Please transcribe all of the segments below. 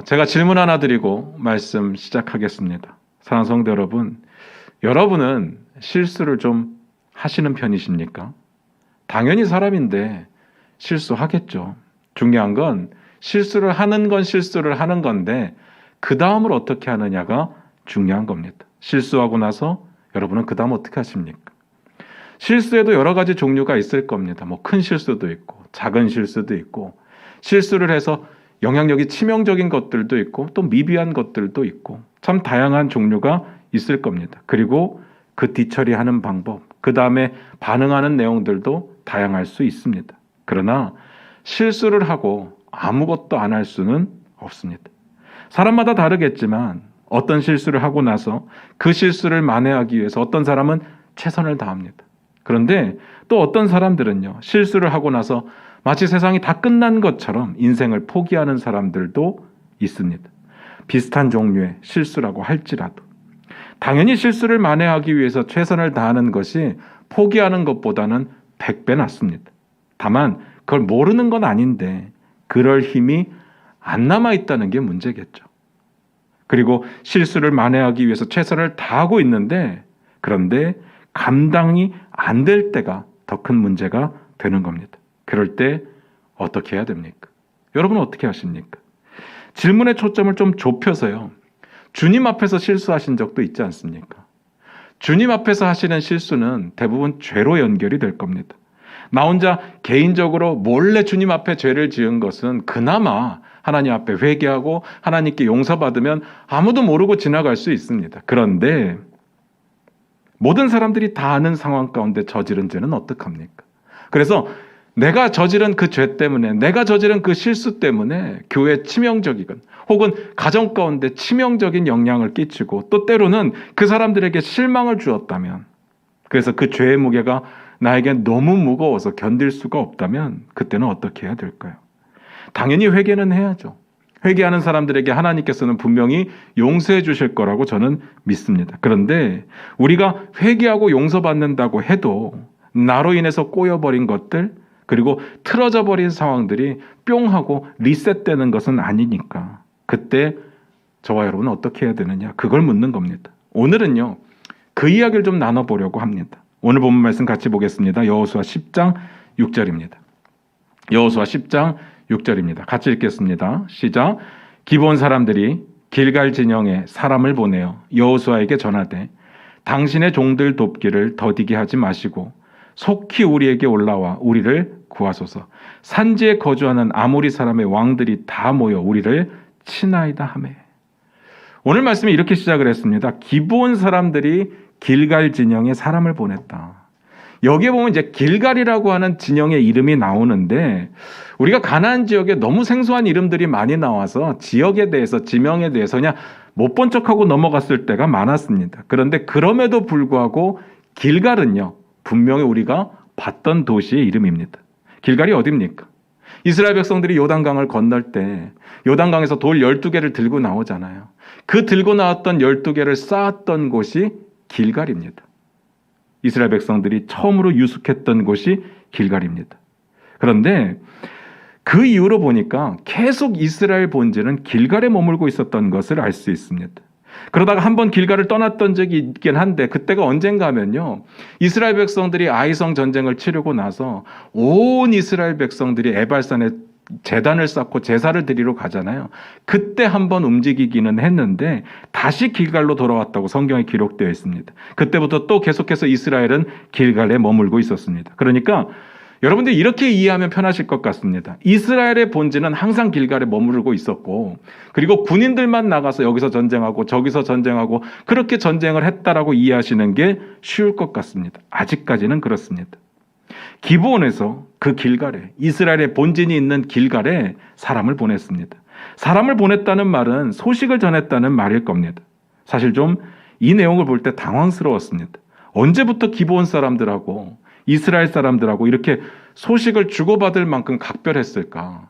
제가 질문 하나 드리고 말씀 시작하겠습니다. 사랑하는 성도 여러분, 여러분은 실수를 좀 하시는 편이십니까? 당연히 사람인데 실수하겠죠. 중요한 건 실수를 하는 건 실수를 하는 건데 그 다음을 어떻게 하느냐가 중요한 겁니다. 실수하고 나서 여러분은 그 다음 어떻게 하십니까? 실수에도 여러 가지 종류가 있을 겁니다. 큰 실수도 있고 작은 실수도 있고 실수를 해서 영향력이 치명적인 것들도 있고 또 미비한 것들도 있고 참 다양한 종류가 있을 겁니다. 그리고 그 뒤처리하는 방법, 그 다음에 반응하는 내용들도 다양할 수 있습니다. 그러나 실수를 하고 아무것도 안 할 수는 없습니다. 사람마다 다르겠지만 어떤 실수를 하고 나서 그 실수를 만회하기 위해서 어떤 사람은 최선을 다합니다. 그런데 또 어떤 사람들은요, 실수를 하고 나서 마치 세상이 다 끝난 것처럼 인생을 포기하는 사람들도 있습니다. 비슷한 종류의 실수라고 할지라도 당연히 실수를 만회하기 위해서 최선을 다하는 것이 포기하는 것보다는 100배 낫습니다. 다만 그걸 모르는 건 아닌데 그럴 힘이 안 남아있다는 게 문제겠죠. 그리고 실수를 만회하기 위해서 최선을 다하고 있는데 그런데 감당이 안 될 때가 더 큰 문제가 되는 겁니다. 그럴 때 어떻게 해야 됩니까? 여러분은 어떻게 하십니까? 질문의 초점을 좀 좁혀서요. 주님 앞에서 실수하신 적도 있지 않습니까? 주님 앞에서 하시는 실수는 대부분 죄로 연결이 될 겁니다. 나 혼자 개인적으로 몰래 주님 앞에 죄를 지은 것은 그나마 하나님 앞에 회개하고 하나님께 용서받으면 아무도 모르고 지나갈 수 있습니다. 그런데 모든 사람들이 다 아는 상황 가운데 저지른 죄는 어떡합니까? 그래서 내가 저지른 그 죄 때문에, 내가 저지른 그 실수 때문에 교회에 치명적이건 혹은 가정 가운데 치명적인 영향을 끼치고 또 때로는 그 사람들에게 실망을 주었다면, 그래서 그 죄의 무게가 나에게 너무 무거워서 견딜 수가 없다면 그때는 어떻게 해야 될까요? 당연히 회개는 해야죠. 회개하는 사람들에게 하나님께서는 분명히 용서해 주실 거라고 저는 믿습니다. 그런데 우리가 회개하고 용서받는다고 해도 나로 인해서 꼬여버린 것들, 그리고 틀어져 버린 상황들이 뿅 하고 리셋되는 것은 아니니까 그때 저와 여러분은 어떻게 해야 되느냐, 그걸 묻는 겁니다. 오늘은요, 그 이야기를 좀 나눠보려고 합니다. 오늘 본문 말씀 같이 보겠습니다. 여호수아 10장 6절입니다. 여호수아 10장 6절입니다. 같이 읽겠습니다. 시작. 기브온 사람들이 길갈 진영에 사람을 보내어 여호수아에게 전하되 당신의 종들 돕기를 더디게 하지 마시고 속히 우리에게 올라와 우리를 구하소서. 산지에 거주하는 아모리 사람의 왕들이 다 모여 우리를 치나이다 하매. 오늘 말씀이 이렇게 시작을 했습니다. 기브온 사람들이 길갈 진영에 사람을 보냈다. 여기에 보면 이제 길갈이라고 하는 진영의 이름이 나오는데 우리가 가나안 지역에 너무 생소한 이름들이 많이 나와서 지역에 대해서, 지명에 대해서 그냥 못 본 척하고 넘어갔을 때가 많았습니다. 그런데 그럼에도 불구하고 길갈은요, 분명히 우리가 봤던 도시의 이름입니다. 길갈이 어디입니까? 이스라엘 백성들이 요단강을 건널 때 요단강에서 돌 12개를 들고 나오잖아요. 그 들고 나왔던 12개를 쌓았던 곳이 길갈입니다. 이스라엘 백성들이 처음으로 유숙했던 곳이 길갈입니다. 그런데 그 이후로 보니까 계속 이스라엘 본질은 길갈에 머물고 있었던 것을 알 수 있습니다. 그러다가 한번 길갈을 떠났던 적이 있긴 한데 그때가 언젠가 하면요, 이스라엘 백성들이 아이성 전쟁을 치르고 나서 온 이스라엘 백성들이 에발산에 제단을 쌓고 제사를 드리러 가잖아요. 그때 한번 움직이기는 했는데 다시 길갈로 돌아왔다고 성경에 기록되어 있습니다. 그때부터 또 계속해서 이스라엘은 길갈에 머물고 있었습니다. 그러니까 여러분들이 이렇게 이해하면 편하실 것 같습니다. 이스라엘의 본질은 항상 길갈에 머무르고 있었고, 그리고 군인들만 나가서 여기서 전쟁하고 저기서 전쟁하고 그렇게 전쟁을 했다라고 이해하시는 게 쉬울 것 같습니다. 아직까지는 그렇습니다. 기브온에서 그 길갈에, 이스라엘의 본진이 있는 길갈에 사람을 보냈습니다. 사람을 보냈다는 말은 소식을 전했다는 말일 겁니다. 사실 좀 이 내용을 볼 때 당황스러웠습니다. 언제부터 기브온 사람들하고 이스라엘 사람들하고 이렇게 소식을 주고받을 만큼 각별했을까?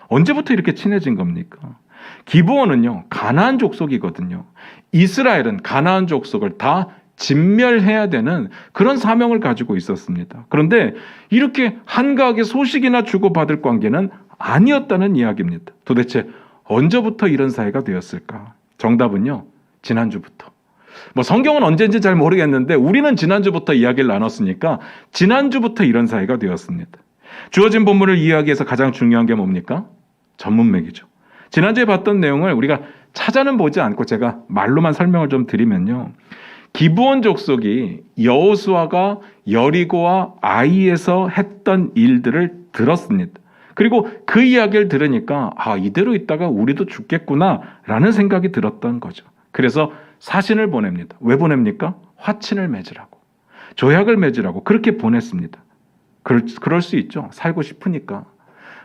언제부터 이렇게 친해진 겁니까? 기브온은요, 가나안 족속이거든요. 이스라엘은 가나안 족속을 다 진멸해야 되는 그런 사명을 가지고 있었습니다. 그런데 이렇게 한가하게 소식이나 주고받을 관계는 아니었다는 이야기입니다. 도대체 언제부터 이런 사이가 되었을까? 정답은요, 지난주부터. 성경은 언제인지 잘 모르겠는데 우리는 지난주부터 이야기를 나눴으니까 지난주부터 이런 사이가 되었습니다. 주어진 본문을 이해하기 위해서 가장 중요한 게 뭡니까? 전문맥이죠. 지난주에 봤던 내용을 우리가 찾아는 보지 않고 제가 말로만 설명을 좀 드리면요. 기브온 족속이 여호수아가 여리고와 아이에서 했던 일들을 들었습니다. 그리고 그 이야기를 들으니까 이대로 있다가 우리도 죽겠구나라는 생각이 들었던 거죠. 그래서 사신을 보냅니다. 왜 보냅니까? 화친을 맺으라고. 조약을 맺으라고 그렇게 보냈습니다. 그럴 수 있죠. 살고 싶으니까.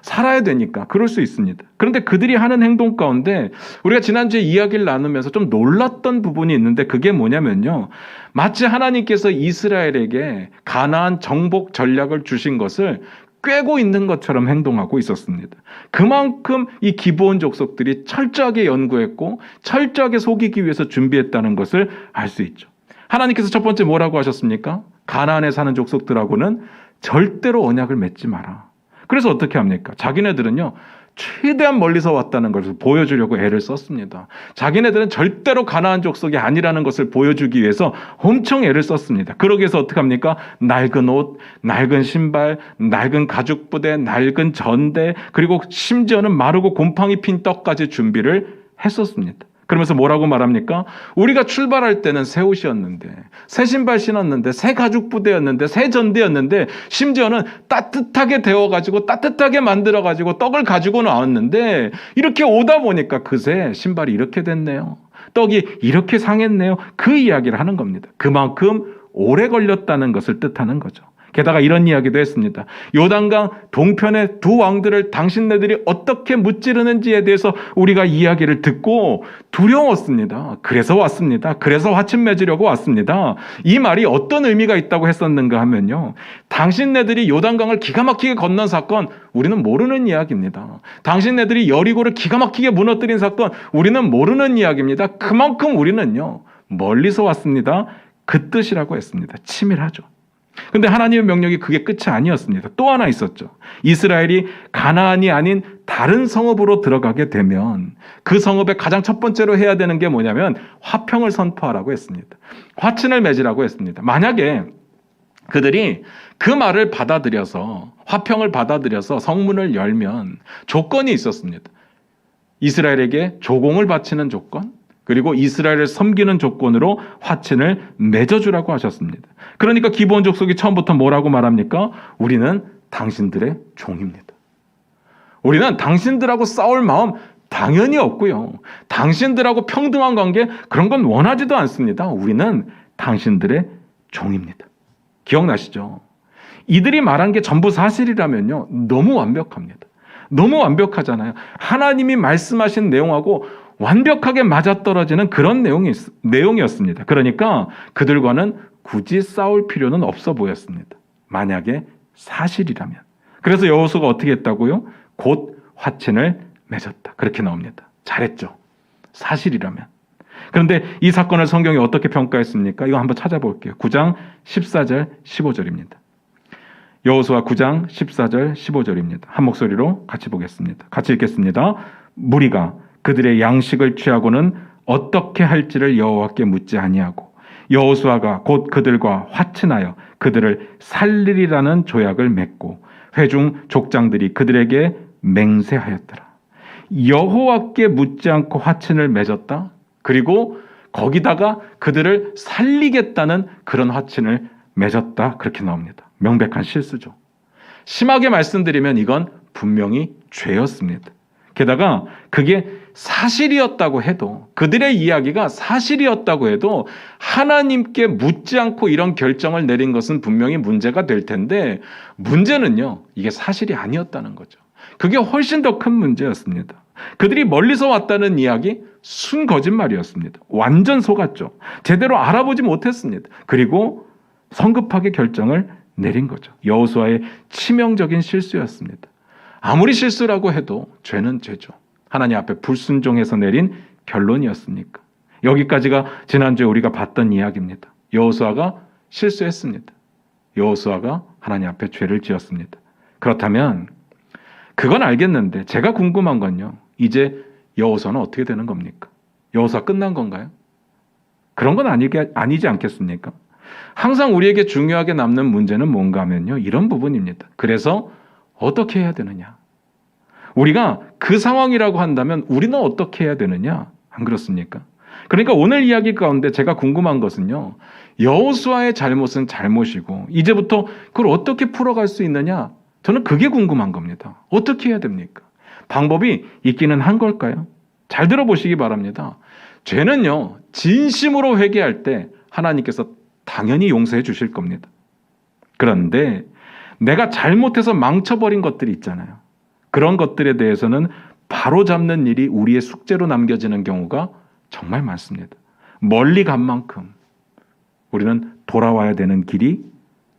살아야 되니까 그럴 수 있습니다. 그런데 그들이 하는 행동 가운데 우리가 지난주에 이야기를 나누면서 좀 놀랐던 부분이 있는데 그게 뭐냐면요. 마치 하나님께서 이스라엘에게 가나안 정복 전략을 주신 것을 꿰고 있는 것처럼 행동하고 있었습니다. 그만큼 이 기브온 족속들이 철저하게 연구했고 철저하게 속이기 위해서 준비했다는 것을 알 수 있죠. 하나님께서 첫 번째 뭐라고 하셨습니까? 가나안에 사는 족속들하고는 절대로 언약을 맺지 마라. 그래서 어떻게 합니까? 자기네들은요, 최대한 멀리서 왔다는 것을 보여주려고 애를 썼습니다. 자기네들은 절대로 가나안 족속이 아니라는 것을 보여주기 위해서 엄청 애를 썼습니다. 그러기 위해서 어떻게 합니까? 낡은 옷, 낡은 신발, 낡은 가죽 부대, 낡은 전대, 그리고 심지어는 마르고 곰팡이 핀 떡까지 준비를 했었습니다. 그러면서 뭐라고 말합니까? 우리가 출발할 때는 새 옷이었는데, 새 신발 신었는데, 새 가죽 부대였는데, 새 전대였는데, 심지어는 따뜻하게 데워가지고 따뜻하게 만들어가지고 떡을 가지고 나왔는데 이렇게 오다 보니까 그새 신발이 이렇게 됐네요. 떡이 이렇게 상했네요. 그 이야기를 하는 겁니다. 그만큼 오래 걸렸다는 것을 뜻하는 거죠. 게다가 이런 이야기도 했습니다. 요단강 동편의 두 왕들을 당신네들이 어떻게 무찌르는지에 대해서 우리가 이야기를 듣고 두려웠습니다. 그래서 왔습니다. 그래서 화친 맺으려고 왔습니다. 이 말이 어떤 의미가 있다고 했었는가 하면요. 당신네들이 요단강을 기가 막히게 건넌 사건 우리는 모르는 이야기입니다. 당신네들이 여리고를 기가 막히게 무너뜨린 사건 우리는 모르는 이야기입니다. 그만큼 우리는요. 멀리서 왔습니다. 그 뜻이라고 했습니다. 치밀하죠. 근데 하나님의 명령이 그게 끝이 아니었습니다. 또 하나 있었죠. 이스라엘이 가나안이 아닌 다른 성읍으로 들어가게 되면 그 성읍의 가장 첫 번째로 해야 되는 게 뭐냐면 화평을 선포하라고 했습니다. 화친을 맺으라고 했습니다. 만약에 그들이 그 말을 받아들여서 화평을 받아들여서 성문을 열면 조건이 있었습니다. 이스라엘에게 조공을 바치는 조건, 그리고 이스라엘을 섬기는 조건으로 화친을 맺어주라고 하셨습니다. 그러니까 기브온 족속이 처음부터 뭐라고 말합니까? 우리는 당신들의 종입니다. 우리는 당신들하고 싸울 마음 당연히 없고요. 당신들하고 평등한 관계 그런 건 원하지도 않습니다. 우리는 당신들의 종입니다. 기억나시죠? 이들이 말한 게 전부 사실이라면요. 너무 완벽합니다. 너무 완벽하잖아요. 하나님이 말씀하신 내용하고 완벽하게 맞아떨어지는 그런 내용이었습니다. 그러니까 그들과는 굳이 싸울 필요는 없어 보였습니다. 만약에 사실이라면. 그래서 여호수아가 어떻게 했다고요? 곧 화친을 맺었다. 그렇게 나옵니다. 잘했죠. 사실이라면. 그런데 이 사건을 성경이 어떻게 평가했습니까? 이거 한번 찾아볼게요. 9장 14절 15절입니다. 여호수아 9장 14절 15절입니다. 한 목소리로 같이 보겠습니다. 같이 읽겠습니다. 무리가 그들의 양식을 취하고는 어떻게 할지를 여호와께 묻지 아니하고 여호수아가 곧 그들과 화친하여 그들을 살리리라는 조약을 맺고 회중 족장들이 그들에게 맹세하였더라. 여호와께 묻지 않고 화친을 맺었다. 그리고 거기다가 그들을 살리겠다는 그런 화친을 맺었다. 그렇게 나옵니다. 명백한 실수죠. 심하게 말씀드리면 이건 분명히 죄였습니다. 게다가 그게 사실이었다고 해도 그들의 이야기가 사실이었다고 해도 하나님께 묻지 않고 이런 결정을 내린 것은 분명히 문제가 될 텐데 문제는요. 이게 사실이 아니었다는 거죠. 그게 훨씬 더 큰 문제였습니다. 그들이 멀리서 왔다는 이야기 순 거짓말이었습니다. 완전 속았죠. 제대로 알아보지 못했습니다. 그리고 성급하게 결정을 내린 거죠. 여호수아의 치명적인 실수였습니다. 아무리 실수라고 해도 죄는 죄죠. 하나님 앞에 불순종해서 내린 결론이었습니까? 여기까지가 지난주에 우리가 봤던 이야기입니다. 여호수아가 실수했습니다. 여호수아가 하나님 앞에 죄를 지었습니다. 그렇다면 그건 알겠는데 제가 궁금한 건요. 이제 여호수아는 어떻게 되는 겁니까? 여호수아 끝난 건가요? 그런 건 아니지 않겠습니까? 항상 우리에게 중요하게 남는 문제는 뭔가 하면요, 이런 부분입니다. 그래서 어떻게 해야 되느냐? 우리가 그 상황이라고 한다면 우리는 어떻게 해야 되느냐? 안 그렇습니까? 그러니까 오늘 이야기 가운데 제가 궁금한 것은요, 여호수아의 잘못은 잘못이고 이제부터 그걸 어떻게 풀어갈 수 있느냐? 저는 그게 궁금한 겁니다. 어떻게 해야 됩니까? 방법이 있기는 한 걸까요? 잘 들어보시기 바랍니다. 죄는요, 진심으로 회개할 때 하나님께서 당연히 용서해 주실 겁니다. 그런데 내가 잘못해서 망쳐버린 것들이 있잖아요. 그런 것들에 대해서는 바로잡는 일이 우리의 숙제로 남겨지는 경우가 정말 많습니다. 멀리 간 만큼 우리는 돌아와야 되는 길이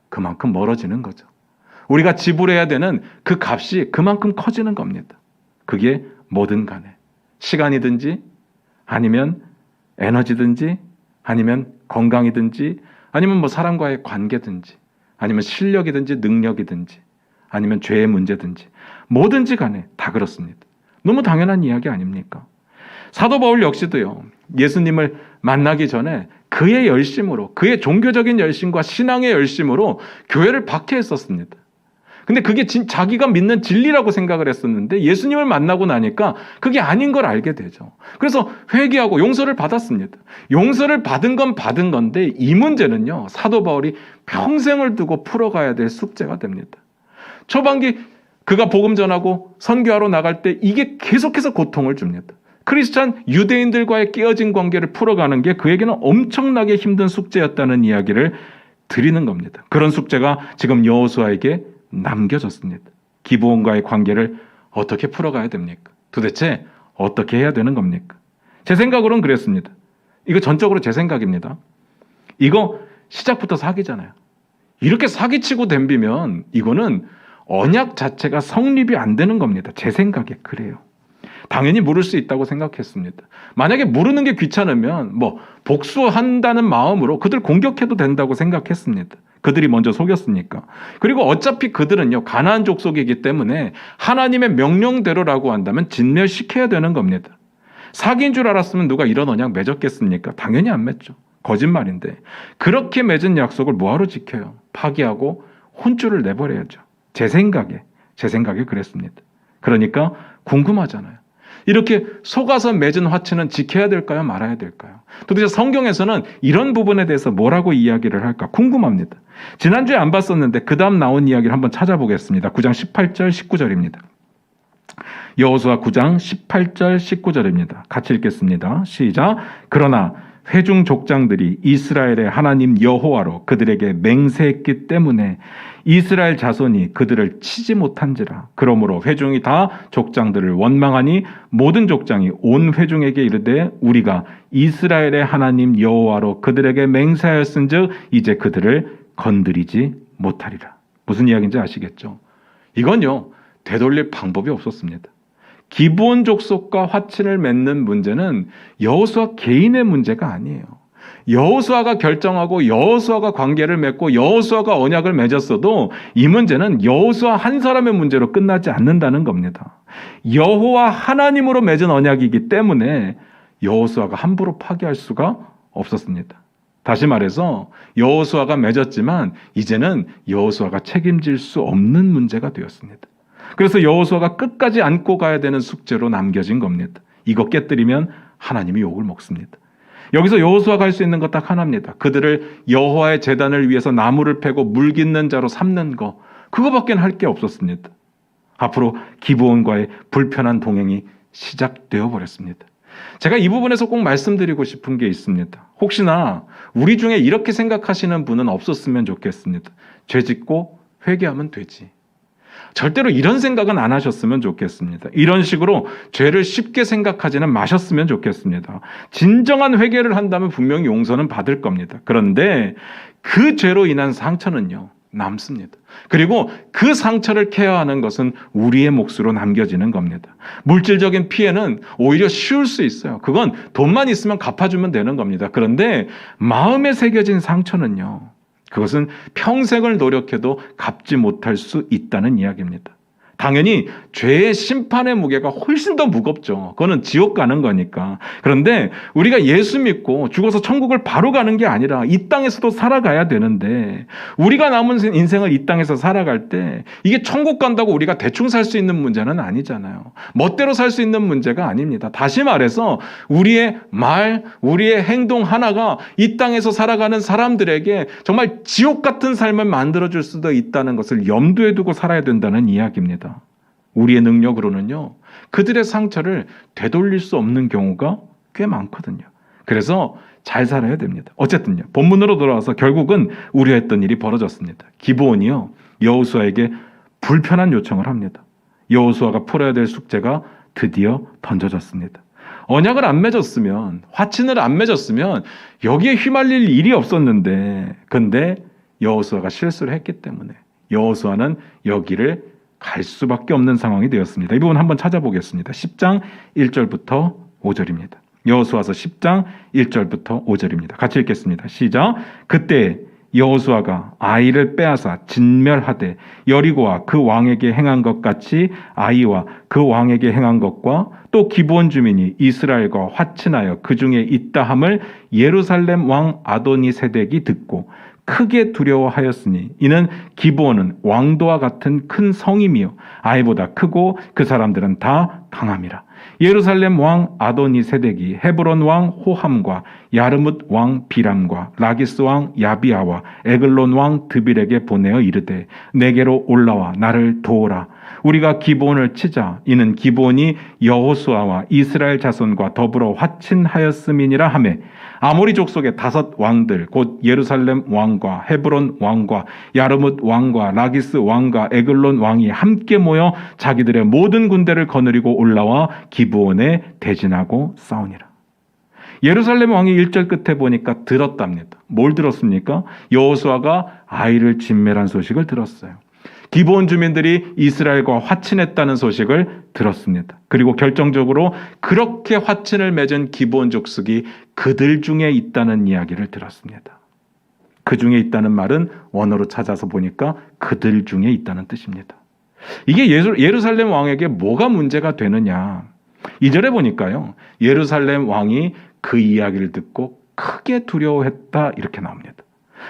그만큼 멀어지는 거죠. 우리가 지불해야 되는 그 값이 그만큼 커지는 겁니다. 그게 뭐든 간에 시간이든지 아니면 에너지든지 아니면 건강이든지 아니면 뭐 사람과의 관계든지 아니면 실력이든지 능력이든지 아니면 죄의 문제든지 뭐든지 간에 다 그렇습니다. 너무 당연한 이야기 아닙니까? 사도 바울 역시도요, 예수님을 만나기 전에 그의 열심으로, 그의 종교적인 열심과 신앙의 열심으로 교회를 박해했었습니다. 근데 그게 자기가 믿는 진리라고 생각을 했었는데 예수님을 만나고 나니까 그게 아닌 걸 알게 되죠. 그래서 회개하고 용서를 받았습니다. 용서를 받은 건 받은 건데 이 문제는요, 사도 바울이 평생을 두고 풀어가야 될 숙제가 됩니다. 초반기 그가 복음 전하고 선교하러 나갈 때 이게 계속해서 고통을 줍니다. 크리스찬 유대인들과의 깨어진 관계를 풀어가는 게 그에게는 엄청나게 힘든 숙제였다는 이야기를 드리는 겁니다. 그런 숙제가 지금 여호수아에게 남겨졌습니다. 기브온과의 관계를 어떻게 풀어가야 됩니까? 도대체 어떻게 해야 되는 겁니까? 제 생각으로는 그랬습니다. 이거 전적으로 제 생각입니다. 이거 시작부터 사기잖아요. 이렇게 사기치고 덤비면 이거는 언약 자체가 성립이 안 되는 겁니다. 제 생각에 그래요. 당연히 물을 수 있다고 생각했습니다. 만약에 물으는 게 귀찮으면 복수한다는 마음으로 그들 공격해도 된다고 생각했습니다. 그들이 먼저 속였으니까. 그리고 어차피 그들은요, 가나안 족속이기 때문에 하나님의 명령대로라고 한다면 진멸시켜야 되는 겁니다. 사기인 줄 알았으면 누가 이런 언약 맺었겠습니까? 당연히 안 맺죠. 거짓말인데. 그렇게 맺은 약속을 뭐하러 지켜요? 파기하고 혼쭐을 내버려야죠. 제 생각에 그랬습니다. 그러니까 궁금하잖아요. 이렇게 속아서 맺은 화친은 지켜야 될까요? 말아야 될까요? 도대체 성경에서는 이런 부분에 대해서 뭐라고 이야기를 할까 궁금합니다. 지난주에 안 봤었는데 그 다음 나온 이야기를 한번 찾아보겠습니다. 9장 18절 19절입니다. 여호수아 9장 18절 19절입니다. 같이 읽겠습니다. 시작. 그러나 회중 족장들이 이스라엘의 하나님 여호와로 그들에게 맹세했기 때문에 이스라엘 자손이 그들을 치지 못한지라. 그러므로 회중이 다 족장들을 원망하니 모든 족장이 온 회중에게 이르되 우리가 이스라엘의 하나님 여호와로 그들에게 맹세하였은즉 이제 그들을 건드리지 못하리라. 무슨 이야기인지 아시겠죠? 이건요, 되돌릴 방법이 없었습니다. 기브온 족속과 화친을 맺는 문제는 여호수아 개인의 문제가 아니에요. 여호수아가 결정하고 여호수아가 관계를 맺고 여호수아가 언약을 맺었어도 이 문제는 여호수아 한 사람의 문제로 끝나지 않는다는 겁니다. 여호와 하나님으로 맺은 언약이기 때문에 여호수아가 함부로 파기할 수가 없었습니다. 다시 말해서 여호수아가 맺었지만 이제는 여호수아가 책임질 수 없는 문제가 되었습니다. 그래서 여호수아가 끝까지 안고 가야 되는 숙제로 남겨진 겁니다. 이거 깨뜨리면 하나님이 욕을 먹습니다. 여기서 여호수아가 할 수 있는 것 딱 하나입니다. 그들을 여호와의 제단을 위해서 나무를 패고 물 깃는 자로 삼는 거, 그거밖에 할 게 없었습니다. 앞으로 기브온과의 불편한 동행이 시작되어 버렸습니다. 제가 이 부분에서 꼭 말씀드리고 싶은 게 있습니다. 혹시나 우리 중에 이렇게 생각하시는 분은 없었으면 좋겠습니다. 죄 짓고 회개하면 되지. 절대로 이런 생각은 안 하셨으면 좋겠습니다. 이런 식으로 죄를 쉽게 생각하지는 마셨으면 좋겠습니다. 진정한 회개를 한다면 분명히 용서는 받을 겁니다. 그런데 그 죄로 인한 상처는요, 남습니다. 그리고 그 상처를 케어하는 것은 우리의 몫으로 남겨지는 겁니다. 물질적인 피해는 오히려 쉬울 수 있어요. 그건 돈만 있으면 갚아주면 되는 겁니다. 그런데 마음에 새겨진 상처는요, 그것은 평생을 노력해도 갚지 못할 수 있다는 이야기입니다. 당연히 죄의 심판의 무게가 훨씬 더 무겁죠. 그거는 지옥 가는 거니까. 그런데 우리가 예수 믿고 죽어서 천국을 바로 가는 게 아니라 이 땅에서도 살아가야 되는데, 우리가 남은 인생을 이 땅에서 살아갈 때 이게 천국 간다고 우리가 대충 살 수 있는 문제는 아니잖아요. 멋대로 살 수 있는 문제가 아닙니다. 다시 말해서 우리의 말, 우리의 행동 하나가 이 땅에서 살아가는 사람들에게 정말 지옥 같은 삶을 만들어줄 수도 있다는 것을 염두에 두고 살아야 된다는 이야기입니다. 우리의 능력으로는요, 그들의 상처를 되돌릴 수 없는 경우가 꽤 많거든요. 그래서 잘 살아야 됩니다. 어쨌든요, 본문으로 돌아와서 결국은 우려했던 일이 벌어졌습니다. 기브온이요, 여호수아에게 불편한 요청을 합니다. 여호수아가 풀어야 될 숙제가 드디어 던져졌습니다. 언약을 안 맺었으면, 화친을 안 맺었으면 여기에 휘말릴 일이 없었는데, 근데 여호수아가 실수를 했기 때문에 여호수아는 여기를 갈 수밖에 없는 상황이 되었습니다. 이 부분 한번 찾아보겠습니다. 10장 1절부터 5절입니다. 여호수아서 10장 1절부터 5절입니다. 같이 읽겠습니다. 시작. 그때 여호수아가 아이를 빼앗아 진멸하되 여리고와 그 왕에게 행한 것 같이 아이와 그 왕에게 행한 것과 또 기브온 주민이 이스라엘과 화친하여 그 중에 있다함을 예루살렘 왕 아도니세덱이 듣고 크게 두려워하였으니 이는 기브온은 왕도와 같은 큰 성임이요 아이보다 크고 그 사람들은 다 강함이라. 예루살렘 왕 아도니세덱이 헤브론 왕 호함과 야르뭇 왕 비람과 라기스 왕 야비아와 에글론 왕 드빌에게 보내어 이르되 내게로 올라와 나를 도우라. 우리가 기브온을 치자. 이는 기브온이 여호수아와 이스라엘 자손과 더불어 화친하였음이니라 하매 아모리 족속의 5 왕들 곧 예루살렘 왕과 헤브론 왕과 야르뭇 왕과 라기스 왕과 에글론 왕이 함께 모여 자기들의 모든 군대를 거느리고 올라와 기브온에 대진하고 싸우니라. 예루살렘 왕이 1절 끝에 보니까 들었답니다. 뭘 들었습니까? 여호수아가 아이를 진멸한 소식을 들었어요. 기브온 주민들이 이스라엘과 화친했다는 소식을 들었습니다. 그리고 결정적으로 그렇게 화친을 맺은 기브온 족속이 그들 중에 있다는 이야기를 들었습니다. 그 중에 있다는 말은 원어로 찾아서 보니까 그들 중에 있다는 뜻입니다. 이게 예루살렘 왕에게 뭐가 문제가 되느냐. 2절에 보니까요, 예루살렘 왕이 그 이야기를 듣고 크게 두려워했다 이렇게 나옵니다.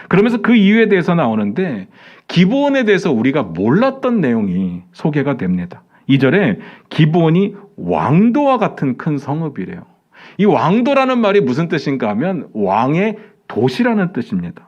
그러면서 그 이유에 대해서 나오는데 기브온에 대해서 우리가 몰랐던 내용이 소개가 됩니다. 2절에 기브온이 왕도와 같은 큰 성읍이래요. 이 왕도라는 말이 무슨 뜻인가 하면 왕의 도시라는 뜻입니다.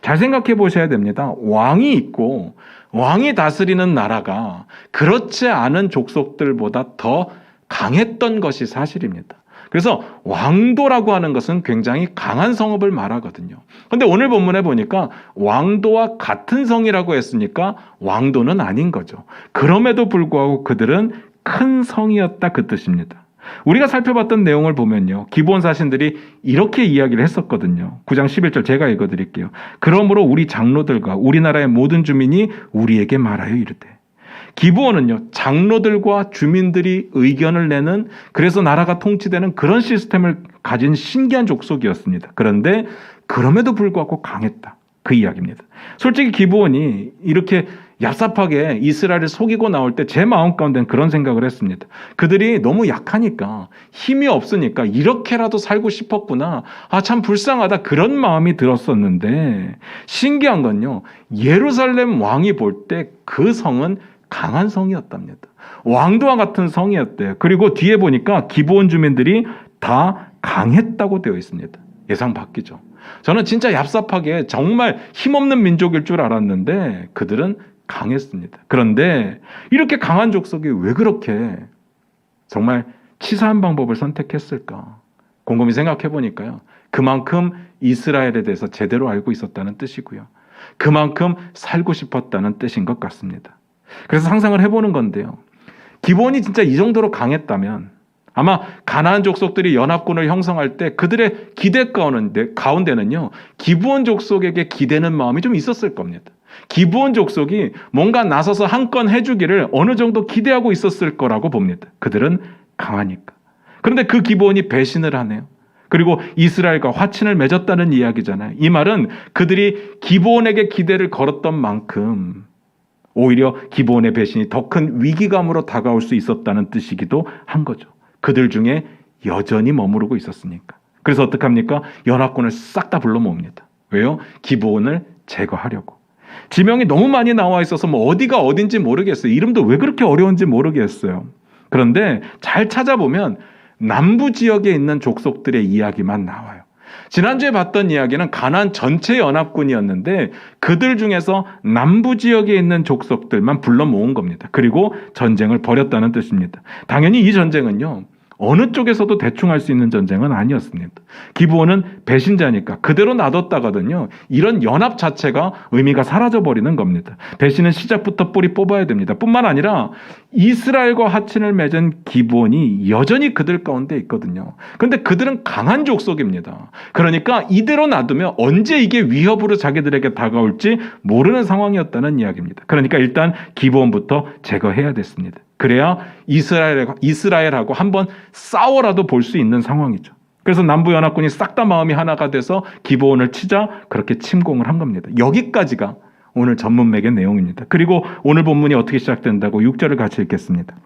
잘 생각해 보셔야 됩니다. 왕이 있고 왕이 다스리는 나라가 그렇지 않은 족속들보다 더 강했던 것이 사실입니다. 그래서 왕도라고 하는 것은 굉장히 강한 성읍을 말하거든요. 그런데 오늘 본문에 보니까 왕도와 같은 성이라고 했으니까 왕도는 아닌 거죠. 그럼에도 불구하고 그들은 큰 성이었다 그 뜻입니다. 우리가 살펴봤던 내용을 보면요, 기브온 사신들이 이렇게 이야기를 했었거든요. 9장 11절 제가 읽어드릴게요. 그러므로 우리 장로들과 우리나라의 모든 주민이 우리에게 말하여 이르되. 기브온은요, 장로들과 주민들이 의견을 내는, 그래서 나라가 통치되는 그런 시스템을 가진 신기한 족속이었습니다. 그런데 그럼에도 불구하고 강했다 그 이야기입니다. 솔직히 기브온이 이렇게 얍삽하게 이스라엘을 속이고 나올 때 제 마음 가운데는 그런 생각을 했습니다. 그들이 너무 약하니까, 힘이 없으니까 이렇게라도 살고 싶었구나, 참 불쌍하다, 그런 마음이 들었었는데 신기한 건요, 예루살렘 왕이 볼 때 그 성은 강한 성이었답니다. 왕도와 같은 성이었대요. 그리고 뒤에 보니까 기브온 주민들이 다 강했다고 되어 있습니다. 예상 바뀌죠. 저는 진짜 얍삽하게 정말 힘없는 민족일 줄 알았는데 그들은 강했습니다. 그런데 이렇게 강한 족속이 왜 그렇게 정말 치사한 방법을 선택했을까? 곰곰이 생각해 보니까요, 그만큼 이스라엘에 대해서 제대로 알고 있었다는 뜻이고요, 그만큼 살고 싶었다는 뜻인 것 같습니다. 그래서 상상을 해보는 건데요, 기브온이 진짜 이 정도로 강했다면 아마 가나안 족속들이 연합군을 형성할 때 그들의 기대 가운데는요, 기브온 족속에게 기대는 마음이 좀 있었을 겁니다. 기브온 족속이 뭔가 나서서 한 건 해주기를 어느 정도 기대하고 있었을 거라고 봅니다. 그들은 강하니까. 그런데 그 기브온이 배신을 하네요. 그리고 이스라엘과 화친을 맺었다는 이야기잖아요. 이 말은 그들이 기브온에게 기대를 걸었던 만큼 오히려 기브온의 배신이 더 큰 위기감으로 다가올 수 있었다는 뜻이기도 한 거죠. 그들 중에 여전히 머무르고 있었으니까. 그래서 어떡합니까? 연합군을 싹 다 불러 모읍니다. 왜요? 기브온을 제거하려고. 지명이 너무 많이 나와 있어서 뭐 어디가 어딘지 모르겠어요. 이름도 왜 그렇게 어려운지 모르겠어요. 그런데 잘 찾아보면 남부 지역에 있는 족속들의 이야기만 나와요. 지난주에 봤던 이야기는 가나안 전체 연합군이었는데 그들 중에서 남부 지역에 있는 족속들만 불러 모은 겁니다. 그리고 전쟁을 벌였다는 뜻입니다. 당연히 이 전쟁은요, 어느 쪽에서도 대충 할 수 있는 전쟁은 아니었습니다. 기브온은 배신자니까 그대로 놔뒀다가든요, 이런 연합 자체가 의미가 사라져버리는 겁니다. 배신은 시작부터 뿌리 뽑아야 됩니다. 뿐만 아니라 이스라엘과 하친을 맺은 기브온이 여전히 그들 가운데 있거든요. 그런데 그들은 강한 족속입니다. 그러니까 이대로 놔두면 언제 이게 위협으로 자기들에게 다가올지 모르는 상황이었다는 이야기입니다. 그러니까 일단 기브온부터 제거해야 됐습니다. 그래야 이스라엘하고 한번 싸워라도 볼 수 있는 상황이죠. 그래서 남부 연합군이 싹 다 마음이 하나가 돼서 기브온을 치자 그렇게 침공을 한 겁니다. 여기까지가 오늘 전문맥의 내용입니다. 그리고 오늘 본문이 어떻게 시작된다고 6절을 같이 읽겠습니다.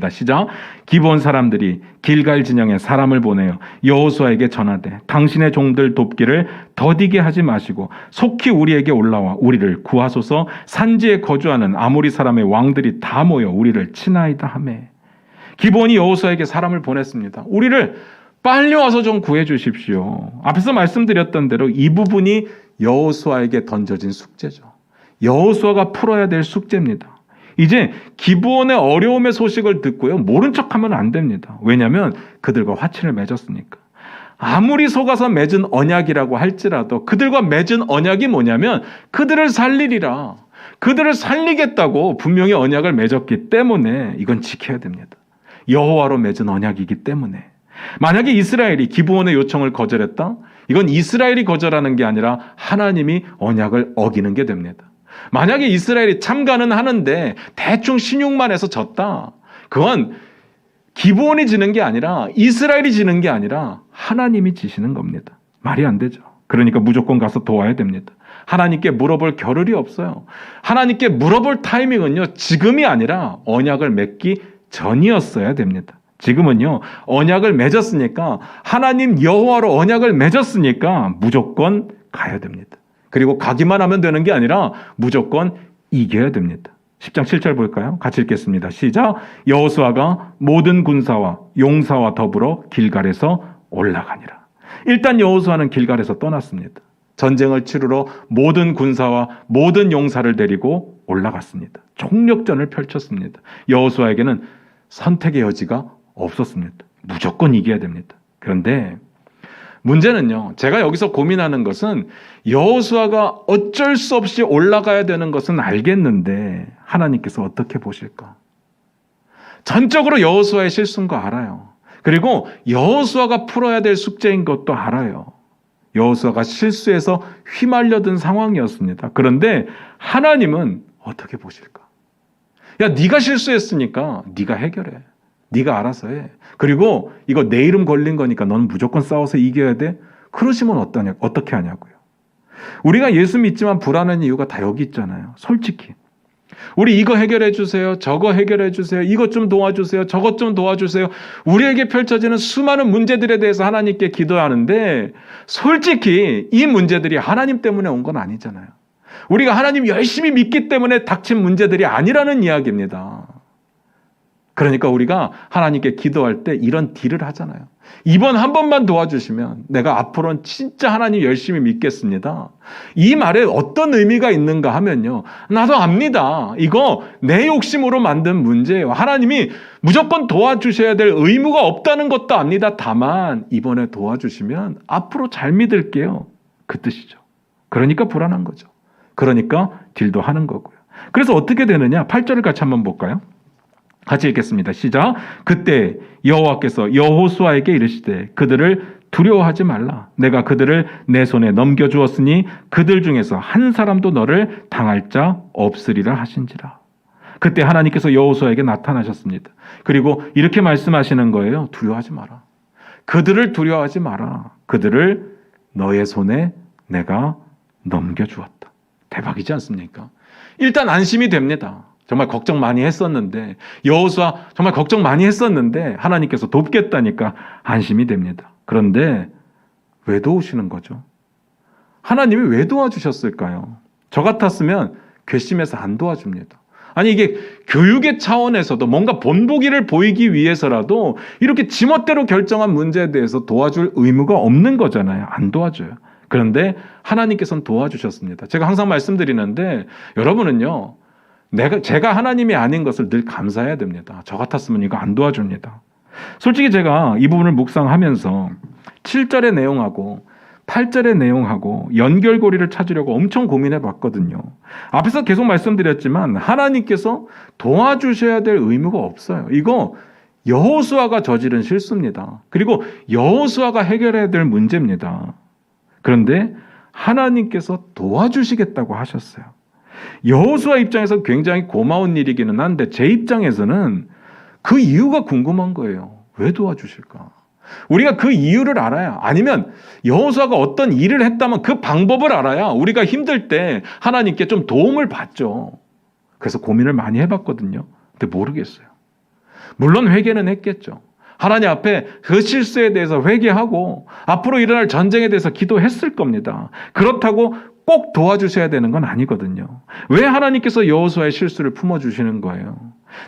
시작. 기브온 사람들이 길갈 진영에 사람을 보내어 여호수아에게 전하되 당신의 종들 돕기를 더디게 하지 마시고 속히 우리에게 올라와 우리를 구하소서. 산지에 거주하는 아모리 사람의 왕들이 다 모여 우리를 치나이다 하매. 기브온이 여호수아에게 사람을 보냈습니다. 우리를 빨리 와서 좀 구해 주십시오. 앞에서 말씀드렸던 대로 이 부분이 여호수아에게 던져진 숙제죠. 여호수아가 풀어야 될 숙제입니다. 이제 기브온의 어려움의 소식을 듣고요, 모른 척하면 안 됩니다. 왜냐하면 그들과 화친을 맺었으니까. 아무리 속아서 맺은 언약이라고 할지라도 그들과 맺은 언약이 뭐냐면 그들을 살리리라, 그들을 살리겠다고 분명히 언약을 맺었기 때문에 이건 지켜야 됩니다. 여호와로 맺은 언약이기 때문에. 만약에 이스라엘이 기브온의 요청을 거절했다? 이건 이스라엘이 거절하는 게 아니라 하나님이 언약을 어기는 게 됩니다. 만약에 이스라엘이 참가는 하는데 대충 신용만 해서 졌다, 그건 기브온이 지는 게 아니라 이스라엘이 지는 게 아니라 하나님이 지시는 겁니다. 말이 안 되죠. 그러니까 무조건 가서 도와야 됩니다. 하나님께 물어볼 겨를이 없어요. 하나님께 물어볼 타이밍은요, 지금이 아니라 언약을 맺기 전이었어야 됩니다. 지금은요, 언약을 맺었으니까, 하나님 여호와로 언약을 맺었으니까 무조건 가야 됩니다. 그리고 가기만 하면 되는 게 아니라 무조건 이겨야 됩니다. 10장 7절 볼까요? 같이 읽겠습니다. 시작. 여호수아가 모든 군사와 용사와 더불어 길갈에서 올라가니라. 일단 여호수아는 길갈에서 떠났습니다. 전쟁을 치르러 모든 군사와 모든 용사를 데리고 올라갔습니다. 총력전을 펼쳤습니다. 여호수아에게는 선택의 여지가 없었습니다. 무조건 이겨야 됩니다. 그런데 문제는요, 제가 여기서 고민하는 것은 여호수아가 어쩔 수 없이 올라가야 되는 것은 알겠는데 하나님께서 어떻게 보실까? 전적으로 여호수아의 실수인 거 알아요. 그리고 여호수아가 풀어야 될 숙제인 것도 알아요. 여호수아가 실수해서 휘말려든 상황이었습니다. 그런데 하나님은 어떻게 보실까? 야, 네가 실수했으니까 네가 해결해. 네가 알아서 해. 그리고 이거 내 이름 걸린 거니까 너는 무조건 싸워서 이겨야 돼? 그러시면 어떻게 하냐고요. 우리가 예수 믿지만 불안한 이유가 다 여기 있잖아요. 솔직히. 우리 이거 해결해 주세요. 저거 해결해 주세요. 이것 좀 도와주세요. 저것 좀 도와주세요. 우리에게 펼쳐지는 수많은 문제들에 대해서 하나님께 기도하는데 솔직히 이 문제들이 하나님 때문에 온 건 아니잖아요. 우리가 하나님 열심히 믿기 때문에 닥친 문제들이 아니라는 이야기입니다. 그러니까 우리가 하나님께 기도할 때 이런 딜을 하잖아요. 이번 한 번만 도와주시면 내가 앞으로는 진짜 하나님 열심히 믿겠습니다. 이 말에 어떤 의미가 있는가 하면요, 나도 압니다. 이거 내 욕심으로 만든 문제예요. 하나님이 무조건 도와주셔야 될 의무가 없다는 것도 압니다. 다만 이번에 도와주시면 앞으로 잘 믿을게요. 그 뜻이죠. 그러니까 불안한 거죠. 그러니까 딜도 하는 거고요. 그래서 어떻게 되느냐? 8절을 같이 한번 볼까요? 같이 읽겠습니다. 시작. 그때 여호와께서 여호수아에게 이르시되 그들을 두려워하지 말라. 내가 그들을 내 손에 넘겨주었으니 그들 중에서 한 사람도 너를 당할 자 없으리라 하신지라. 그때 하나님께서 여호수아에게 나타나셨습니다. 그리고 이렇게 말씀하시는 거예요. 두려워하지 마라. 그들을 두려워하지 마라. 그들을 너의 손에 내가 넘겨주었다. 대박이지 않습니까? 일단 안심이 됩니다. 정말 걱정 많이 했었는데, 여호수아 정말 걱정 많이 했었는데 하나님께서 돕겠다니까 안심이 됩니다. 그런데 왜 도우시는 거죠? 하나님이 왜 도와주셨을까요? 저 같았으면 괘씸해서 안 도와줍니다. 아니, 이게 교육의 차원에서도 뭔가 본보기를 보이기 위해서라도 이렇게 지멋대로 결정한 문제에 대해서 도와줄 의무가 없는 거잖아요. 안 도와줘요. 그런데 하나님께서는 도와주셨습니다. 제가 항상 말씀드리는데, 여러분은요, 제가 하나님이 아닌 것을 늘 감사해야 됩니다. 저 같았으면 이거 안 도와줍니다. 솔직히 제가 이 부분을 묵상하면서 7절의 내용하고 8절의 내용하고 연결고리를 찾으려고 엄청 고민해 봤거든요. 앞에서 계속 말씀드렸지만 하나님께서 도와주셔야 될 의무가 없어요. 이거 여호수아가 저지른 실수입니다. 그리고 여호수아가 해결해야 될 문제입니다. 그런데 하나님께서 도와주시겠다고 하셨어요. 여호수아 입장에서 굉장히 고마운 일이기는 한데 제 입장에서는 그 이유가 궁금한 거예요. 왜 도와주실까? 우리가 그 이유를 알아야, 아니면 여호수아가 어떤 일을 했다면 그 방법을 알아야 우리가 힘들 때 하나님께 좀 도움을 받죠. 그래서 고민을 많이 해봤거든요. 근데 모르겠어요. 물론 회개는 했겠죠. 하나님 앞에 그 실수에 대해서 회개하고 앞으로 일어날 전쟁에 대해서 기도했을 겁니다. 그렇다고 꼭 도와주셔야 되는 건 아니거든요. 왜 하나님께서 여호수아의 실수를 품어주시는 거예요?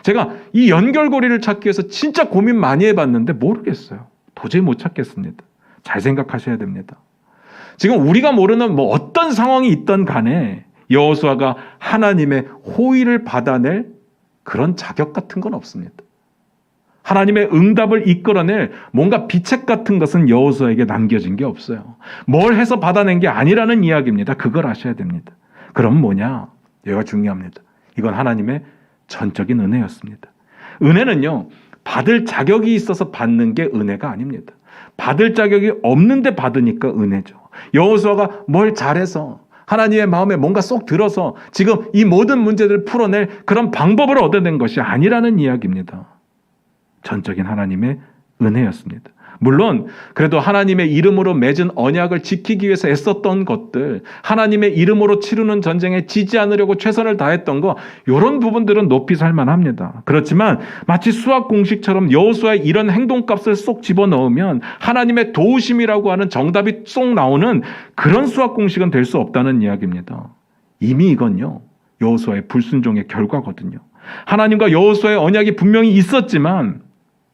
제가 이 연결고리를 찾기 위해서 진짜 고민 많이 해봤는데 모르겠어요. 도저히 못 찾겠습니다. 잘 생각하셔야 됩니다. 지금 우리가 모르는 뭐 어떤 상황이 있던 간에 여호수아가 하나님의 호의를 받아낼 그런 자격 같은 건 없습니다. 하나님의 응답을 이끌어낼 뭔가 비책 같은 것은 여호수아에게 남겨진 게 없어요. 뭘 해서 받아낸 게 아니라는 이야기입니다. 그걸 아셔야 됩니다. 그럼 뭐냐? 여기가 중요합니다. 이건 하나님의 전적인 은혜였습니다. 은혜는요, 받을 자격이 있어서 받는 게 은혜가 아닙니다. 받을 자격이 없는데 받으니까 은혜죠. 여호수아가 뭘 잘해서 하나님의 마음에 뭔가 쏙 들어서 지금 이 모든 문제들을 풀어낼 그런 방법을 얻어낸 것이 아니라는 이야기입니다. 전적인 하나님의 은혜였습니다. 물론 그래도 하나님의 이름으로 맺은 언약을 지키기 위해서 애썼던 것들, 하나님의 이름으로 치르는 전쟁에 지지 않으려고 최선을 다했던 거, 이런 부분들은 높이 살만합니다. 그렇지만 마치 수학 공식처럼 여호수아의 이런 행동값을 쏙 집어넣으면 하나님의 도우심이라고 하는 정답이 쏙 나오는 그런 수학 공식은 될 수 없다는 이야기입니다. 이미 이건요, 여호수아의 불순종의 결과거든요. 하나님과 여호수아의 언약이 분명히 있었지만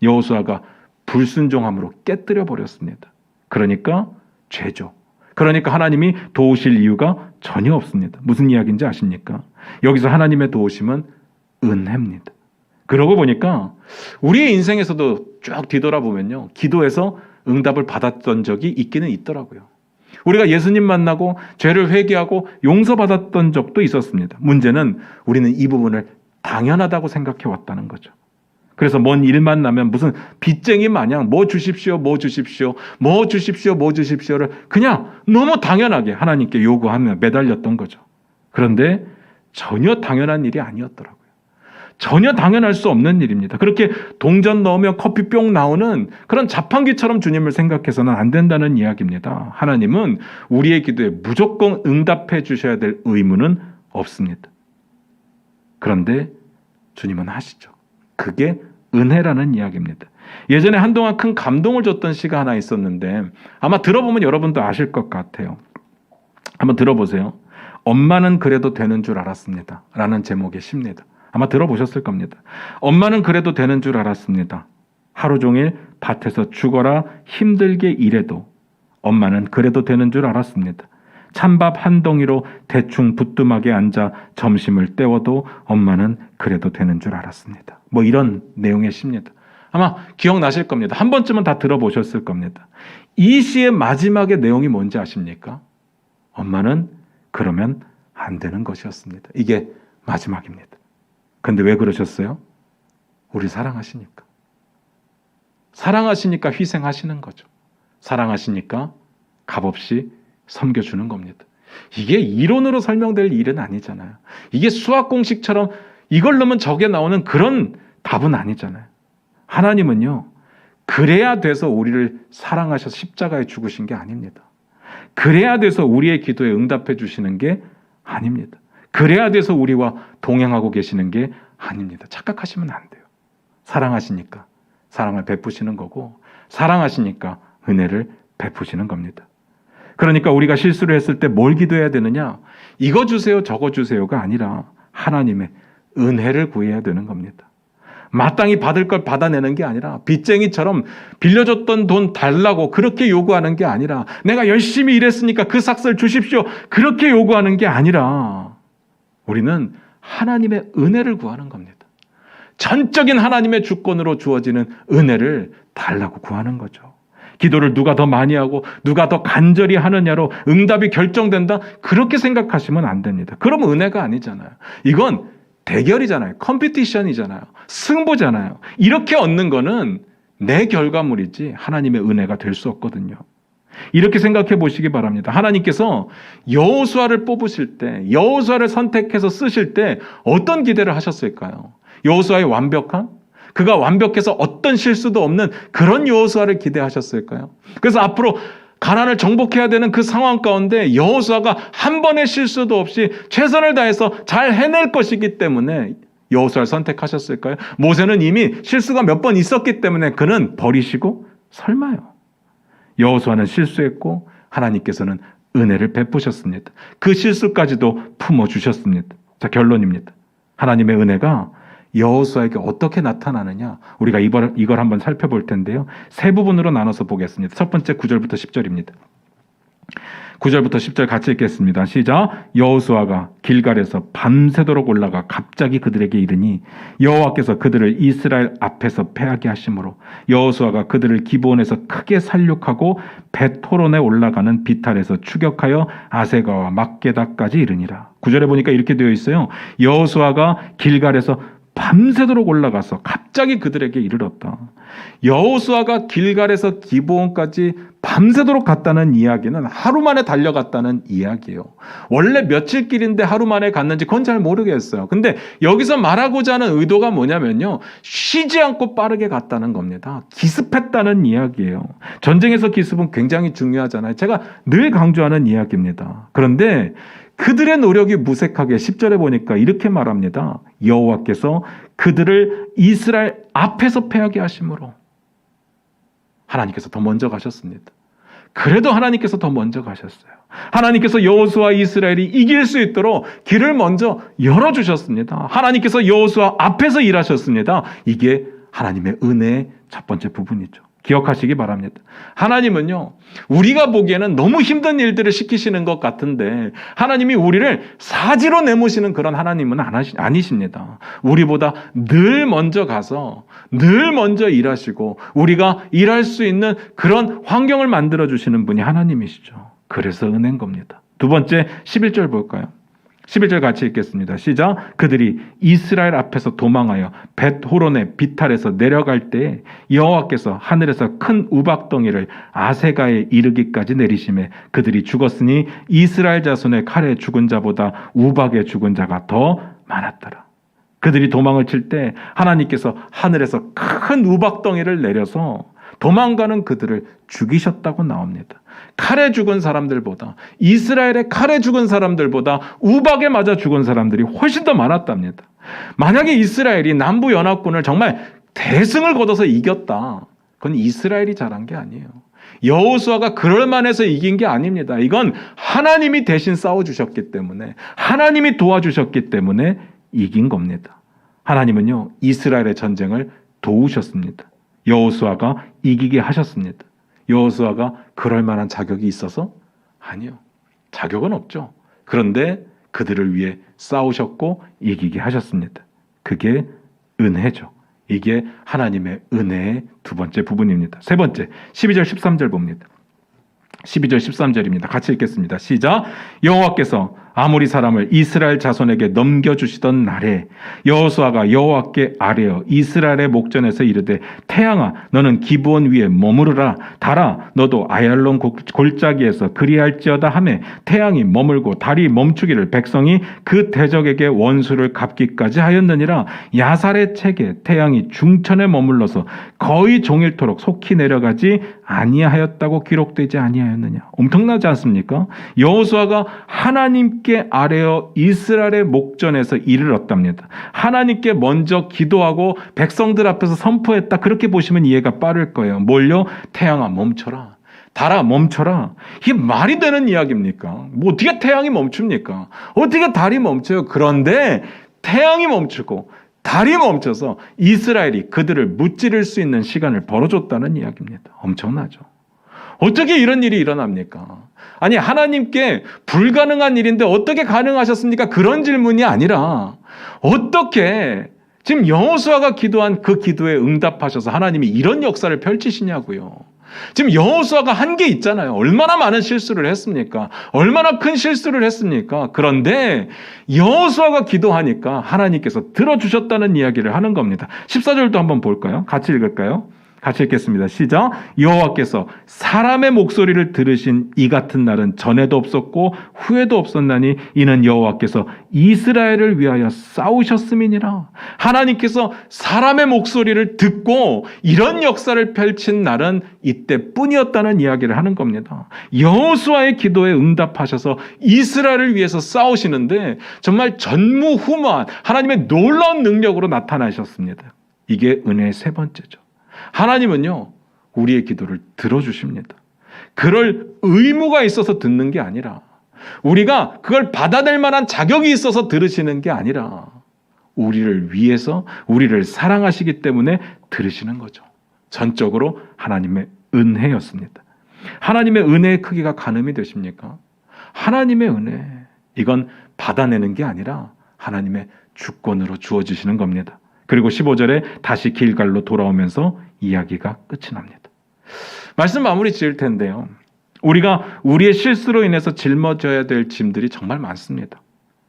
여호수아가 불순종함으로 깨뜨려 버렸습니다. 그러니까 죄죠. 그러니까 하나님이 도우실 이유가 전혀 없습니다. 무슨 이야기인지 아십니까? 여기서 하나님의 도우심은 은혜입니다. 그러고 보니까 우리의 인생에서도 쭉 뒤돌아보면요, 기도해서 응답을 받았던 적이 있기는 있더라고요. 우리가 예수님 만나고 죄를 회개하고 용서받았던 적도 있었습니다. 문제는 우리는 이 부분을 당연하다고 생각해 왔다는 거죠. 그래서 뭔 일만 나면 무슨 빚쟁이 마냥 뭐 주십시오, 뭐 주십시오, 뭐 주십시오, 뭐 주십시오를 그냥 너무 당연하게 하나님께 요구하며 매달렸던 거죠. 그런데 전혀 당연한 일이 아니었더라고요. 전혀 당연할 수 없는 일입니다. 그렇게 동전 넣으면 커피 뿅 나오는 그런 자판기처럼 주님을 생각해서는 안 된다는 이야기입니다. 하나님은 우리의 기도에 무조건 응답해 주셔야 될 의무는 없습니다. 그런데 주님은 하시죠. 그게 은혜라는 이야기입니다. 예전에 한동안 큰 감동을 줬던 시가 하나 있었는데 아마 들어보면 여러분도 아실 것 같아요. 한번 들어보세요. 엄마는 그래도 되는 줄 알았습니다. 라는 제목의 시입니다. 아마 들어보셨을 겁니다. 엄마는 그래도 되는 줄 알았습니다. 하루 종일 밭에서 죽어라 힘들게 일해도 엄마는 그래도 되는 줄 알았습니다. 찬밥 한 덩이로 대충 부뚜막에 앉아 점심을 때워도 엄마는 그래도 되는 줄 알았습니다. 뭐 이런 내용의 시입니다. 아마 기억나실 겁니다. 한 번쯤은 다 들어보셨을 겁니다. 이 시의 마지막의 내용이 뭔지 아십니까? 엄마는 그러면 안 되는 것이었습니다. 이게 마지막입니다. 근데 왜 그러셨어요? 우리 사랑하시니까. 사랑하시니까 희생하시는 거죠. 사랑하시니까 값없이 섬겨주는 겁니다. 이게 이론으로 설명될 일은 아니잖아요. 이게 수학 공식처럼 이걸 넣으면 저게 나오는 그런 답은 아니잖아요. 하나님은요, 그래야 돼서 우리를 사랑하셔서 십자가에 죽으신 게 아닙니다. 그래야 돼서 우리의 기도에 응답해 주시는 게 아닙니다. 그래야 돼서 우리와 동행하고 계시는 게 아닙니다. 착각하시면 안 돼요. 사랑하시니까 사랑을 베푸시는 거고, 사랑하시니까 은혜를 베푸시는 겁니다. 그러니까 우리가 실수를 했을 때 뭘 기도해야 되느냐? 이거 주세요, 저거 주세요가 아니라 하나님의 은혜를 구해야 되는 겁니다. 마땅히 받을 걸 받아내는 게 아니라, 빚쟁이처럼 빌려줬던 돈 달라고 그렇게 요구하는 게 아니라, 내가 열심히 일했으니까 그 삭을 주십시오, 그렇게 요구하는 게 아니라, 우리는 하나님의 은혜를 구하는 겁니다. 전적인 하나님의 주권으로 주어지는 은혜를 달라고 구하는 거죠. 기도를 누가 더 많이 하고 누가 더 간절히 하느냐로 응답이 결정된다, 그렇게 생각하시면 안 됩니다. 그럼 은혜가 아니잖아요. 이건 대결이잖아요. 컴피티션이잖아요. 승부잖아요. 이렇게 얻는 거는 내 결과물이지 하나님의 은혜가 될 수 없거든요. 이렇게 생각해 보시기 바랍니다. 하나님께서 여호수아를 뽑으실 때, 여호수아를 선택해서 쓰실 때 어떤 기대를 하셨을까요? 여호수아의 완벽한, 그가 완벽해서 어떤 실수도 없는 그런 여호수아를 기대하셨을까요? 그래서 앞으로 가나안을 정복해야 되는 그 상황 가운데 여호수아가 한 번의 실수도 없이 최선을 다해서 잘 해낼 것이기 때문에 여호수아를 선택하셨을까요? 모세는 이미 실수가 몇 번 있었기 때문에 그는 버리시고, 설마요. 여호수아는 실수했고 하나님께서는 은혜를 베푸셨습니다. 그 실수까지도 품어주셨습니다. 자, 결론입니다. 하나님의 은혜가 여호수아에게 어떻게 나타나느냐, 우리가 이걸 한번 살펴볼 텐데요. 세 부분으로 나눠서 보겠습니다. 첫 번째 9절부터 10절입니다. 9절부터 10절 같이 읽겠습니다. 시작. 여호수아가 길갈에서 밤새도록 올라가 갑자기 그들에게 이르니 여호와께서 그들을 이스라엘 앞에서 패하게 하심으로 여호수아가 그들을 기브온에서 크게 살육하고 벳호론에 올라가는 비탈에서 추격하여 아세가와 막게다까지 이르니라. 9절에 보니까 이렇게 되어 있어요. 여호수아가 길갈에서 밤새도록 올라가서 갑자기 그들에게 이르렀다. 여호수아가 길갈에서 기브온까지 밤새도록 갔다는 이야기는 하루 만에 달려갔다는 이야기예요. 원래 며칠 길인데 하루 만에 갔는지 그건 잘 모르겠어요. 근데 여기서 말하고자 하는 의도가 뭐냐면요, 쉬지 않고 빠르게 갔다는 겁니다. 기습했다는 이야기예요. 전쟁에서 기습은 굉장히 중요하잖아요. 제가 늘 강조하는 이야기입니다. 그런데 그들의 노력이 무색하게 10절에 보니까 이렇게 말합니다. 여호와께서 그들을 이스라엘 앞에서 패하게 하심으로. 하나님께서 더 먼저 가셨습니다. 그래도 하나님께서 더 먼저 가셨어요. 하나님께서 여호수아 이스라엘이 이길 수 있도록 길을 먼저 열어주셨습니다. 하나님께서 여호수아 앞에서 일하셨습니다. 이게 하나님의 은혜의 첫 번째 부분이죠. 기억하시기 바랍니다. 하나님은요, 우리가 보기에는 너무 힘든 일들을 시키시는 것 같은데 하나님이 우리를 사지로 내모시는 그런 하나님은 아니십니다. 우리보다 늘 먼저 가서 늘 먼저 일하시고 우리가 일할 수 있는 그런 환경을 만들어주시는 분이 하나님이시죠. 그래서 은혜인 겁니다. 두 번째 11절 볼까요? 11절 같이 읽겠습니다. 시작. 그들이 이스라엘 앞에서 도망하여 벳호론의 비탈에서 내려갈 때에 여호와께서 하늘에서 큰 우박덩이를 아세가에 이르기까지 내리심에 그들이 죽었으니 이스라엘 자손의 칼에 죽은 자보다 우박에 죽은 자가 더 많았더라. 그들이 도망을 칠 때 하나님께서 하늘에서 큰 우박덩이를 내려서 도망가는 그들을 죽이셨다고 나옵니다. 칼에 죽은 사람들보다, 이스라엘의 칼에 죽은 사람들보다 우박에 맞아 죽은 사람들이 훨씬 더 많았답니다. 만약에 이스라엘이 남부 연합군을 정말 대승을 거둬서 이겼다, 그건 이스라엘이 잘한 게 아니에요. 여호수아가 그럴 만해서 이긴 게 아닙니다. 이건 하나님이 대신 싸워주셨기 때문에, 하나님이 도와주셨기 때문에 이긴 겁니다. 하나님은요, 이스라엘의 전쟁을 도우셨습니다. 여호수아가 이기게 하셨습니다. 여호수아가 그럴 만한 자격이 있어서? 아니요. 자격은 없죠. 그런데 그들을 위해 싸우셨고 이기게 하셨습니다. 그게 은혜죠. 이게 하나님의 은혜의 두 번째 부분입니다. 세 번째, 12절 13절 봅니다. 12절 13절입니다. 같이 읽겠습니다. 시작. 여호와께서 아모리 사람을 이스라엘 자손에게 넘겨주시던 날에 여호수아가 여호와께 아뢰어 이스라엘의 목전에서 이르되 태양아 너는 기브온 위에 머무르라. 달아 너도 아얄론 골짜기에서 그리할지어다 하매 태양이 머물고 달이 멈추기를 백성이 그 대적에게 원수를 갚기까지 하였느니라. 야살의 책에 태양이 중천에 머물러서 거의 종일토록 속히 내려가지 아니하였다고 기록되지 아니하였느냐. 엄청나지 않습니까? 여호수아가 하나님 하나님께 아뢰어 이스라엘의 목전에서 이르렀답니다. 하나님께 먼저 기도하고 백성들 앞에서 선포했다. 그렇게 보시면 이해가 빠를 거예요. 뭘요? 태양아 멈춰라. 달아 멈춰라. 이게 말이 되는 이야기입니까? 뭐 어떻게 태양이 멈춥니까? 어떻게 달이 멈춰요? 그런데 태양이 멈추고 달이 멈춰서 이스라엘이 그들을 무찌를 수 있는 시간을 벌어줬다는 이야기입니다. 엄청나죠. 어떻게 이런 일이 일어납니까? 아니 하나님께 불가능한 일인데 어떻게 가능하셨습니까? 그런 질문이 아니라 어떻게 지금 여호수아가 기도한 그 기도에 응답하셔서 하나님이 이런 역사를 펼치시냐고요. 지금 여호수아가 한 게 있잖아요. 얼마나 많은 실수를 했습니까? 얼마나 큰 실수를 했습니까? 그런데 여호수아가 기도하니까 하나님께서 들어주셨다는 이야기를 하는 겁니다. 14절도 한번 볼까요? 같이 읽을까요? 같이 읽겠습니다. 시작. 여호와께서 사람의 목소리를 들으신 이 같은 날은 전에도 없었고 후에도 없었나니 이는 여호와께서 이스라엘을 위하여 싸우셨음이니라. 하나님께서 사람의 목소리를 듣고 이런 역사를 펼친 날은 이때뿐이었다는 이야기를 하는 겁니다. 여호수아의 기도에 응답하셔서 이스라엘을 위해서 싸우시는데 정말 전무후무한 하나님의 놀라운 능력으로 나타나셨습니다. 이게 은혜의 세 번째죠. 하나님은요, 우리의 기도를 들어주십니다. 그럴 의무가 있어서 듣는 게 아니라, 우리가 그걸 받아낼 만한 자격이 있어서 들으시는 게 아니라, 우리를 위해서, 우리를 사랑하시기 때문에 들으시는 거죠. 전적으로 하나님의 은혜였습니다. 하나님의 은혜의 크기가 가늠이 되십니까? 하나님의 은혜, 이건 받아내는 게 아니라 하나님의 주권으로 주어지시는 겁니다. 그리고 15절에 다시 길갈로 돌아오면서 이야기가 끝이 납니다. 말씀 마무리 지을 텐데요. 우리가 우리의 실수로 인해서 짊어져야 될 짐들이 정말 많습니다.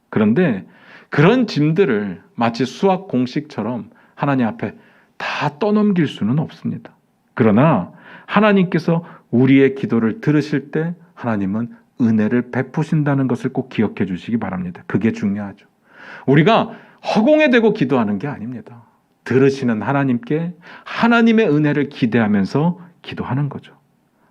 그런데 그런 짐들을 마치 수학 공식처럼 하나님 앞에 다 떠넘길 수는 없습니다. 그러나 하나님께서 우리의 기도를 들으실 때 하나님은 은혜를 베푸신다는 것을 꼭 기억해 주시기 바랍니다. 그게 중요하죠. 우리가 허공에 대고 기도하는 게 아닙니다. 들으시는 하나님께 하나님의 은혜를 기대하면서 기도하는 거죠.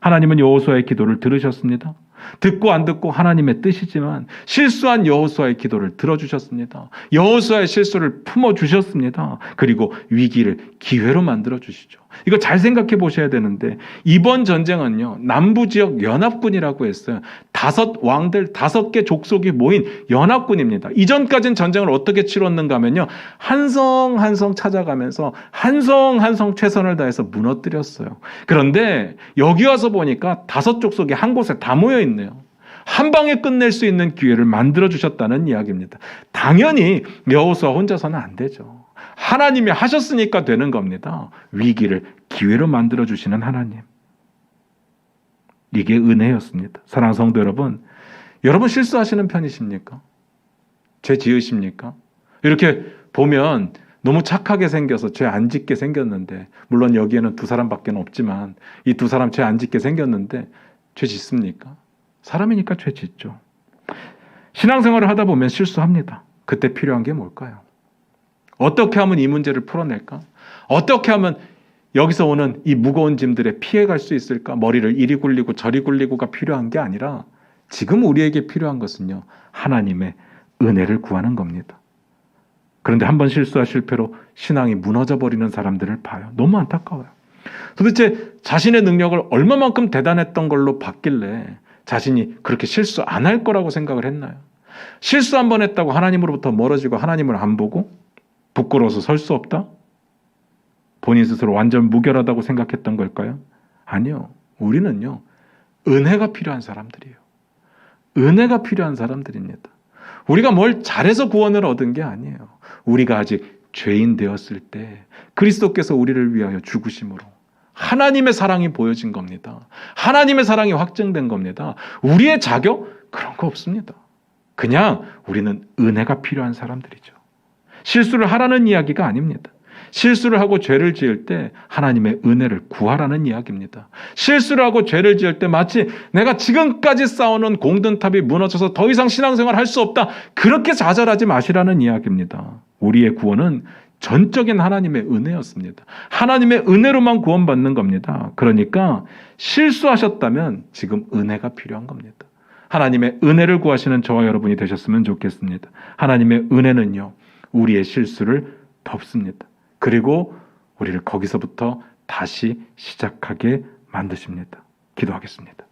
하나님은 여호수아의 기도를 들으셨습니다. 듣고 안 듣고 하나님의 뜻이지만 실수한 여호수아의 기도를 들어주셨습니다. 여호수아의 실수를 품어주셨습니다. 그리고 위기를 기회로 만들어주시죠. 이거 잘 생각해 보셔야 되는데 이번 전쟁은요, 남부지역 연합군이라고 했어요. 5왕들 5개 족속이 모인 연합군입니다. 이전까지는 전쟁을 어떻게 치렀는가 하면요, 한 성 한 성 찾아가면서 한 성 한 성 최선을 다해서 무너뜨렸어요. 그런데 여기 와서 보니까 5족속이 한 곳에 다 모여 있네요. 한 방에 끝낼 수 있는 기회를 만들어 주셨다는 이야기입니다. 당연히 여호수아 혼자서는 안 되죠. 하나님이 하셨으니까 되는 겁니다. 위기를 기회로 만들어 주시는 하나님. 이게 은혜였습니다. 사랑하는 성도 여러분, 여러분 실수하시는 편이십니까? 죄 지으십니까? 이렇게 보면 너무 착하게 생겨서 죄 안 짓게 생겼는데, 물론 여기에는 2사람밖에 없지만 이 2사람 죄 안 짓게 생겼는데 죄 짓습니까? 사람이니까 죄 짓죠. 신앙생활을 하다 보면 실수합니다. 그때 필요한 게 뭘까요? 어떻게 하면 이 문제를 풀어낼까? 어떻게 하면 여기서 오는 이 무거운 짐들에 피해갈 수 있을까? 머리를 이리 굴리고 저리 굴리고가 필요한 게 아니라 지금 우리에게 필요한 것은요, 하나님의 은혜를 구하는 겁니다. 그런데 한번 실수와 실패로 신앙이 무너져 버리는 사람들을 봐요. 너무 안타까워요. 도대체 자신의 능력을 얼마만큼 대단했던 걸로 봤길래 자신이 그렇게 실수 안 할 거라고 생각을 했나요? 실수 한 번 했다고 하나님으로부터 멀어지고 하나님을 안 보고 부끄러워서 설 수 없다? 본인 스스로 완전 무결하다고 생각했던 걸까요? 아니요. 우리는요, 은혜가 필요한 사람들이에요. 은혜가 필요한 사람들입니다. 우리가 뭘 잘해서 구원을 얻은 게 아니에요. 우리가 아직 죄인 되었을 때 그리스도께서 우리를 위하여 죽으심으로 하나님의 사랑이 보여진 겁니다. 하나님의 사랑이 확증된 겁니다. 우리의 자격? 그런 거 없습니다. 그냥 우리는 은혜가 필요한 사람들이죠. 실수를 하라는 이야기가 아닙니다. 실수를 하고 죄를 지을 때 하나님의 은혜를 구하라는 이야기입니다. 실수를 하고 죄를 지을 때 마치 내가 지금까지 쌓아놓은 공든탑이 무너져서 더 이상 신앙생활 할 수 없다, 그렇게 좌절하지 마시라는 이야기입니다. 우리의 구원은 전적인 하나님의 은혜였습니다. 하나님의 은혜로만 구원받는 겁니다. 그러니까 실수하셨다면 지금 은혜가 필요한 겁니다. 하나님의 은혜를 구하시는 저와 여러분이 되셨으면 좋겠습니다. 하나님의 은혜는요, 우리의 실수를 덮습니다. 그리고 우리를 거기서부터 다시 시작하게 만드십니다. 기도하겠습니다.